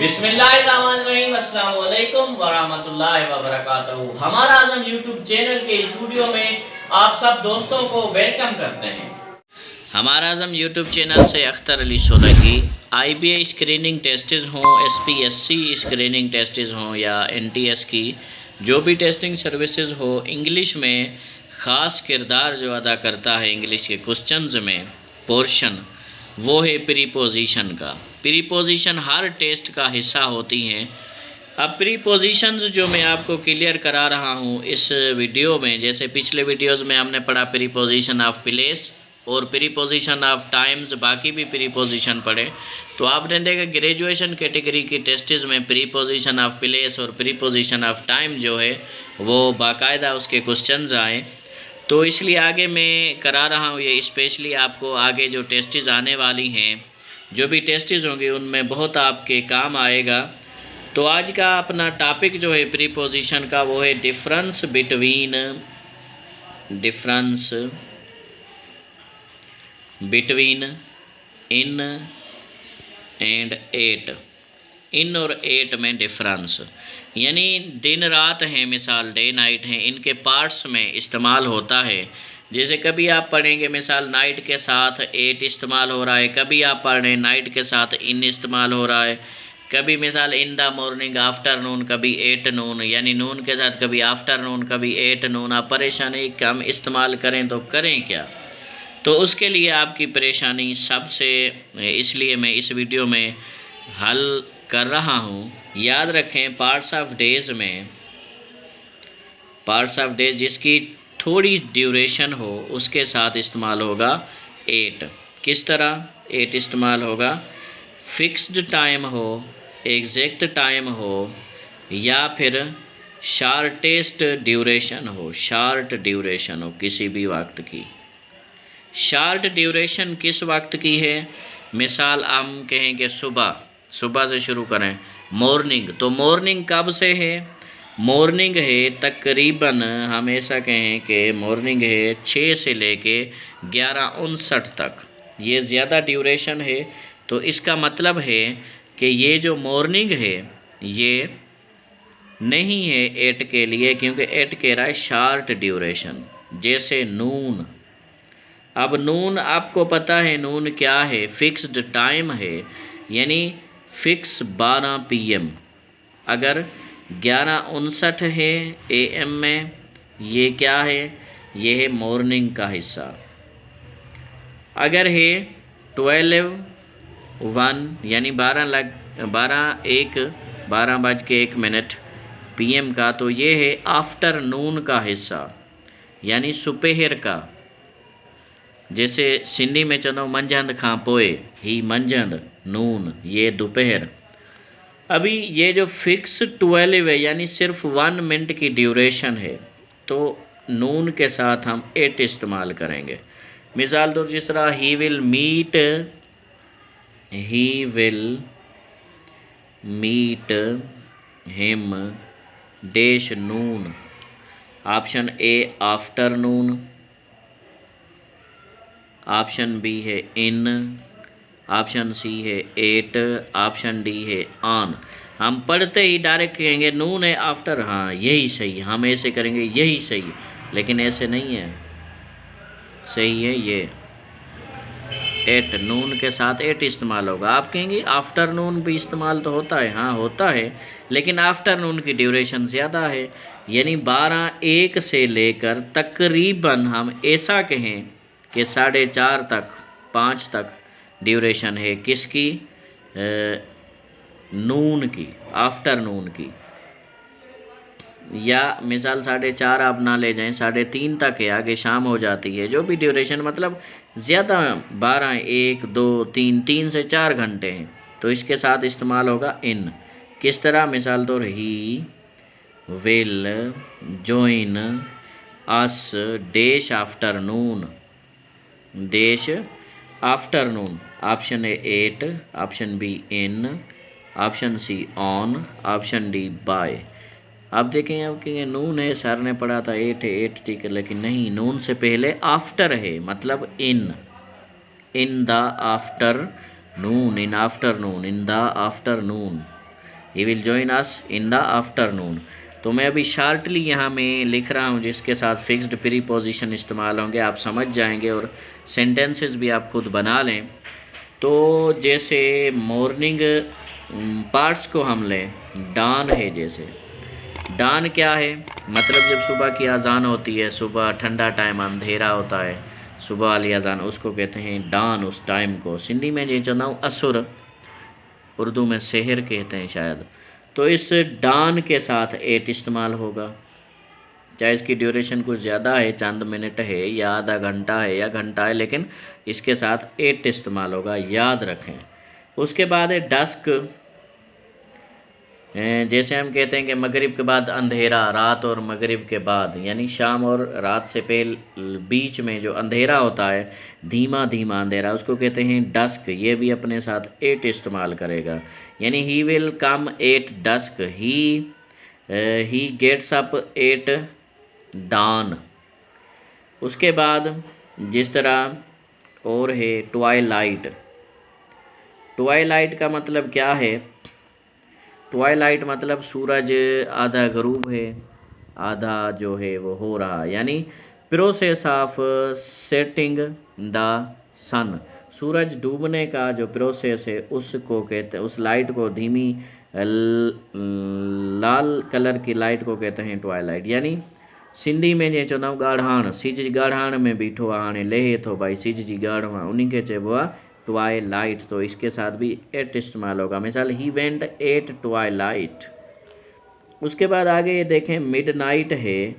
बिस्मिल्लाहिर्रहमानिर्रहीम, अस्सलाम वालेकुम वरहमतुल्लाहि वबरकातुहू। हमारा आज़म यूट्यूब चैनल के स्टूडियो में आप सब दोस्तों को वेलकम करते हैं। हमारा आज़म यूट्यूब चैनल से Akhtar Ali Solanki IBA screening tests हों, SPSC स्क्रीनिंग टेस्ट्स हों या NTS की जो भी टेस्टिंग सर्विसेज हो, इंग्लिश में ख़ास किरदार जो अदा करता है इंग्लिश के क्वेश्चंस में पोर्शन, वो है प्रीपोजिशन का। प्रीपोजिशन हर टेस्ट का हिस्सा होती हैं। अब प्रीपोजिशंस जो मैं आपको क्लियर करा रहा हूँ इस वीडियो में, जैसे पिछले वीडियोस में हमने पढ़ा प्रीपोजिशन ऑफ प्लेस और प्रीपोजिशन ऑफ टाइम्स, बाकी भी प्रीपोजिशन पढ़े, तो आपने देखा ग्रेजुएशन कैटेगरी की टेस्ट्स में प्रीपोजिशन ऑफ प्लेस और प्रीपोजिशन ऑफ टाइम जो है वो बाकायदा उसके क्वेश्चंस आए। तो इसलिए आगे मैं करा रहा हूँ ये स्पेशली आपको, आगे जो टेस्ट्स आने वाली हैं, जो भी टेस्ट्स होंगे उनमें बहुत आपके काम आएगा। तो आज का अपना टॉपिक जो है प्रीपोजिशन का वो है difference between in and at. In और एट में डिफरेंस, यानी दिन रात हैं, मिसाल डे नाइट हैं, इनके पार्ट्स में इस्तेमाल होता है। जैसे कभी आप पढ़ेंगे मिसाल नाइट के साथ एट इस्तेमाल हो रहा है, कभी आप पढ़ रहे हैं नाइट के साथ इन इस्तेमाल हो रहा है, कभी मिसाल इन द मॉर्निंग आफ्टरनून, कभी एट नून, यानी नून के साथ कभी आफ्टरनून, कभी एट नून। आप परेशानी कम इस्तेमाल करें तो करें क्या? तो उसके लिए आपकी परेशानी सबसे, इसलिए मैं इस वीडियो में हल कर रहा हूँ। याद रखें पार्ट्स ऑफ डेज़ में, पार्ट्स ऑफ डेज जिसकी थोड़ी ड्यूरेशन हो उसके साथ इस्तेमाल होगा एट। किस तरह एट इस्तेमाल होगा? फिक्स्ड टाइम हो, एग्जैक्ट टाइम हो, या फिर शार्टेस्ट ड्यूरेशन हो, शार्ट ड्यूरेशन हो किसी भी वक्त की। शार्ट ड्यूरेशन किस वक्त की है? मिसाल हम कहेंगे सुबह, सुबह से शुरू करें मॉर्निंग, तो मॉर्निंग कब से है? मॉर्निंग है तकरीबन, हम ऐसा कहें कि मॉर्निंग है 6 से लेके 11:59 तक, ये ज़्यादा ड्यूरेशन है। तो इसका मतलब है कि ये जो मॉर्निंग है ये नहीं है 8 के लिए, क्योंकि 8 कह रहा है शार्ट ड्यूरेशन। जैसे नून, अब नून आपको पता है नून क्या है? फिक्स्ड टाइम है, यानी फिक्स 12 PM। अगर 11:59 है AM में, ये क्या है? ये है मॉर्निंग का हिस्सा। अगर है 12:01 यानी 12:01 PM का, तो ये है आफ्टरनून का हिस्सा, यानी सुपहर का। जैसे सिंधी में चलो मंझंदि खां पोइ, ही मंझंदि, नून ये दोपहर। अभी ये जो फिक्स 12 है यानी सिर्फ 1 मिनट की ड्यूरेशन है, तो नून के साथ हम 8 इस्तेमाल करेंगे। मिसाल दो, जिस तरह he will meet him dash noon. Option A afternoon, option B है इन, ऑप्शन सी है 8, ऑप्शन डी है ऑन। हम पढ़ते ही डायरेक्ट कहेंगे नून है आफ्टर, हाँ यही सही, हम ऐसे करेंगे यही सही, लेकिन ऐसे नहीं है। सही है ये 8, नून के साथ 8 इस्तेमाल होगा। आप कहेंगे आफ्टरनून भी इस्तेमाल तो होता है, हाँ होता है, लेकिन आफ्टरनून की ड्यूरेशन ज़्यादा है, यानी 12:01 से लेकर तकरीबन हम ऐसा कहें कि 4:30 तक, 5 तक ड्यूरेशन है किसकी? नून की, आफ्टरनून की। या मिसाल 4:30 आप ना ले जाएं, 3:30 तक है, आगे शाम हो जाती है। जो भी ड्यूरेशन मतलब ज़्यादा 12, 1, 2, 3 से 4 घंटे हैं, तो इसके साथ इस्तेमाल होगा इन। किस तरह? मिसाल तो he will join us dash afternoon, dash afternoon. Option A 8, option B in, option C on, option D by. अब देखें, अब कहेंगे नून है, सर ने पढ़ा था 8 है, 8 ठीक है, लेकिन नहीं, नून से पहले आफ्टर है, मतलब इन the afternoon, in afternoon, in the afternoon. He will join us in the afternoon. तो मैं अभी शार्टली यहाँ में लिख रहा हूँ जिसके साथ फिक्स्ड प्रीपोजिशन इस्तेमाल होंगे, आप समझ जाएंगे और सेंटेंसेस भी आप खुद बना लें। तो जैसे मॉर्निंग पार्ट्स को हम लें, डान है, जैसे डान क्या है, मतलब जब सुबह की अजान होती है, सुबह ठंडा टाइम अंधेरा होता है, सुबह वाली अजान, उसको कहते हैं डान। उस टाइम को सिंधी में ये चाहता हूँ असुर, उर्दू में शहर कहते हैं शायद। तो इस डान के साथ एट इस्तेमाल होगा, चाहे इसकी ड्यूरेशन कुछ ज़्यादा है, चंद मिनट है या आधा घंटा है या घंटा है, लेकिन इसके साथ एट इस्तेमाल होगा, याद रखें। उसके बाद है डस्क, जैसे हम कहते हैं कि मगरिब के बाद अंधेरा, रात और मगरिब के बाद, यानी शाम और रात से पहले बीच में जो अंधेरा होता है, धीमा धीमा अंधेरा, उसको कहते हैं डस्क। ये भी अपने साथ एट इस्तेमाल करेगा, यानी he will come at dusk, he gets up at dawn. उसके बाद जिस तरह और है ट्वाइलाइट। ट्वाइलाइट का मतलब क्या है, ट्वाइलाइट मतलब सूरज आधा गरूब है, आधा जो है वो हो रहा, यानी प्रोसेस ऑफ सेटिंग द सन, सूरज डूबने का जो प्रोसेस है उसको कहते हैं, उस लाइट को, धीमी लाल कलर की लाइट को कहते हैं ट्वाइलाइट। यानी सिंधी में जे चवंदा आहियूं ॻाढ़ाण, सिज ॻाढ़ाण में बीठो आहे, हाणे लहे थो भाई सिज जी ॻाढ़, उन्हीं के चइबो आहे ट्वाइलाइट। तो इसके साथ भी एट इस्तेमाल होगा, मिसाल ही वेंट एट ट्वाइलाइट। उसके बाद आगे ये देखें मिडनाइट है,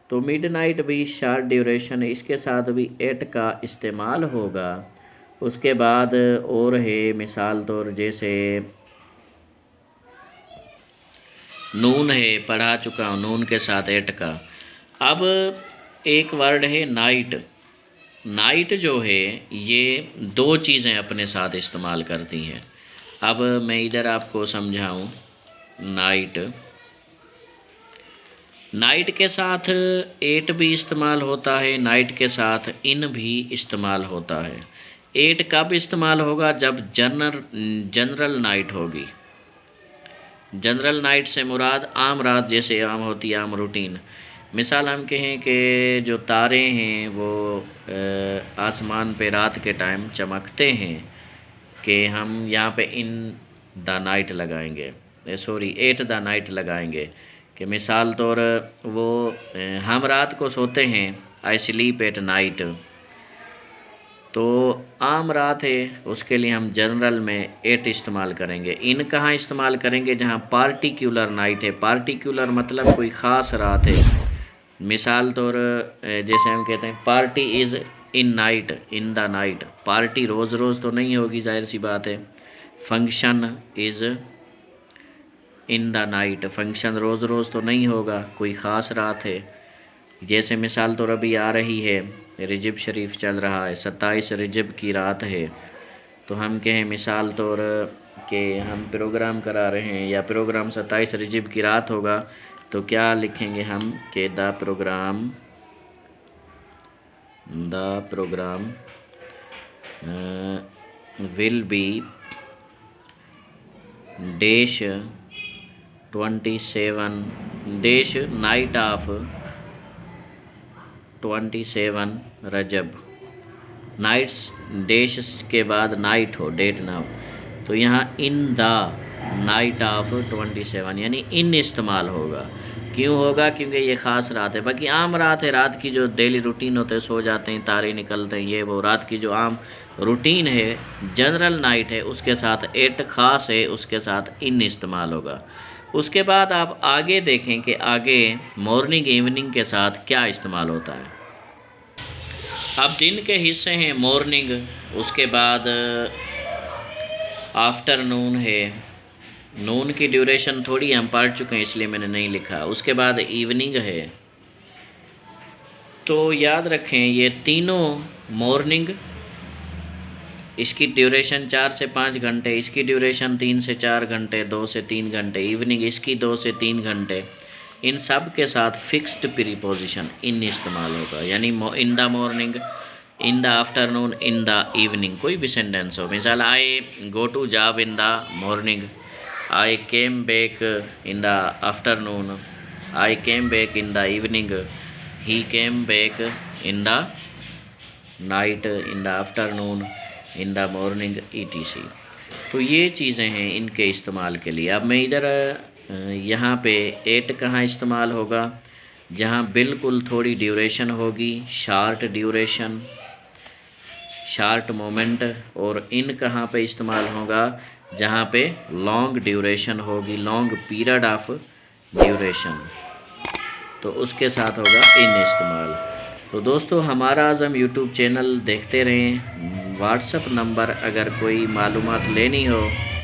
तो मिडनाइट भी शार्ट ड्यूरेशन है, इसके साथ भी एट का इस्तेमाल होगा। उसके बाद और है मिसाल तौर जैसे नून है, पढ़ा चुका हूँ, नून के साथ एट का। अब एक वर्ड है नाइट। नाइट जो है ये दो चीज़ें अपने साथ इस्तेमाल करती हैं। अब मैं इधर आपको समझाऊं, नाइट, नाइट के साथ एट भी इस्तेमाल होता है, नाइट के साथ इन भी इस्तेमाल होता है। एट कब इस्तेमाल होगा, जब जनरल नाइट होगी। जनरल नाइट से मुराद आम रात, जैसे आम होती है आम रूटीन। मिसाल हम कहें कि जो तारे हैं वो आसमान पे रात के टाइम चमकते हैं, कि हम यहाँ पे इन द नाइट लगाएंगे, सॉरी एट द नाइट लगाएंगे, कि मिसाल तौर वो हम रात को सोते हैं, आई स्लीप एट नाइट, तो आम रात है उसके लिए हम जनरल में एट इस्तेमाल करेंगे। इन कहाँ इस्तेमाल करेंगे, जहाँ पार्टिकुलर नाइट है। पार्टिकुलर मतलब कोई ख़ास रात है। मिसाल तौर जैसे हम कहते हैं party is in night, in the night, party रोज़ रोज़ तो नहीं होगी, जाहिर सी बात है। Function is in the night, function रोज़ रोज़ तो नहीं होगा, कोई ख़ास रात है। जैसे मिसाल तौर अभी आ रही है, रजब शरीफ चल रहा है, 27 रजब की रात है, तो हम कहें मिसाल तौर के हम प्रोग्राम करा रहे हैं या प्रोग्राम 27 रजब की रात होगा, तो क्या लिखेंगे हम कि the programme will be dash 27 dash night of 27 रजब, नाइट्स डैश के बाद नाइट हो, डेट ना हो, तो यहाँ इन द नाइट ऑफ 27 यानी इन इस्तेमाल होगा। क्यों होगा, क्योंकि ये ख़ास रात है। बाकी आम रात है, रात की जो डेली रूटीन होते हैं, सो जाते हैं, तारे निकलते हैं, ये वो रात की जो आम रूटीन है, जनरल नाइट है, उसके साथ एट ख़ास है, उसके साथ इन इस्तेमाल होगा। उसके बाद आप आगे देखें कि आगे मॉर्निंग इवनिंग के साथ क्या इस्तेमाल होता है। अब दिन के हिस्से हैं मॉर्निंग, उसके बाद आफ्टरनून है, नून की ड्यूरेशन थोड़ी हम पढ़ चुके हैं इसलिए मैंने नहीं लिखा। उसके बाद इवनिंग है। तो याद रखें ये तीनों, मॉर्निंग इसकी ड्यूरेशन 4 से 5 घंटे, इसकी ड्यूरेशन 3 से 4 घंटे, 2 से 3 घंटे, इवनिंग इसकी 2 से 3 घंटे, इन सब के साथ फिक्स्ड प्रीपोजिशन इन इस्तेमाल होगा। यानी in the morning, in the afternoon, in the evening, कोई भी सेंटेंस हो। मिसाल I go to job in the morning, I came back in the afternoon, I came back in the evening, he came back in the night, in the afternoon, in the morning etc। तो ये चीज़ें हैं इनके इस्तेमाल के लिए। अब मैं इधर यहाँ पे एट कहाँ इस्तेमाल होगा, जहाँ बिल्कुल थोड़ी ड्यूरेशन होगी, शार्ट ड्यूरेशन, शार्ट मोमेंट। और इन कहाँ पे इस्तेमाल होगा, जहाँ पे लॉन्ग ड्यूरेशन होगी, लॉन्ग पीरियड ऑफ ड्यूरेशन, तो उसके साथ होगा इन इस्तेमाल। तो दोस्तों हमारा आज़म यूट्यूब चैनल देखते रहें। व्हाट्सएप नंबर अगर कोई मालूमात लेनी हो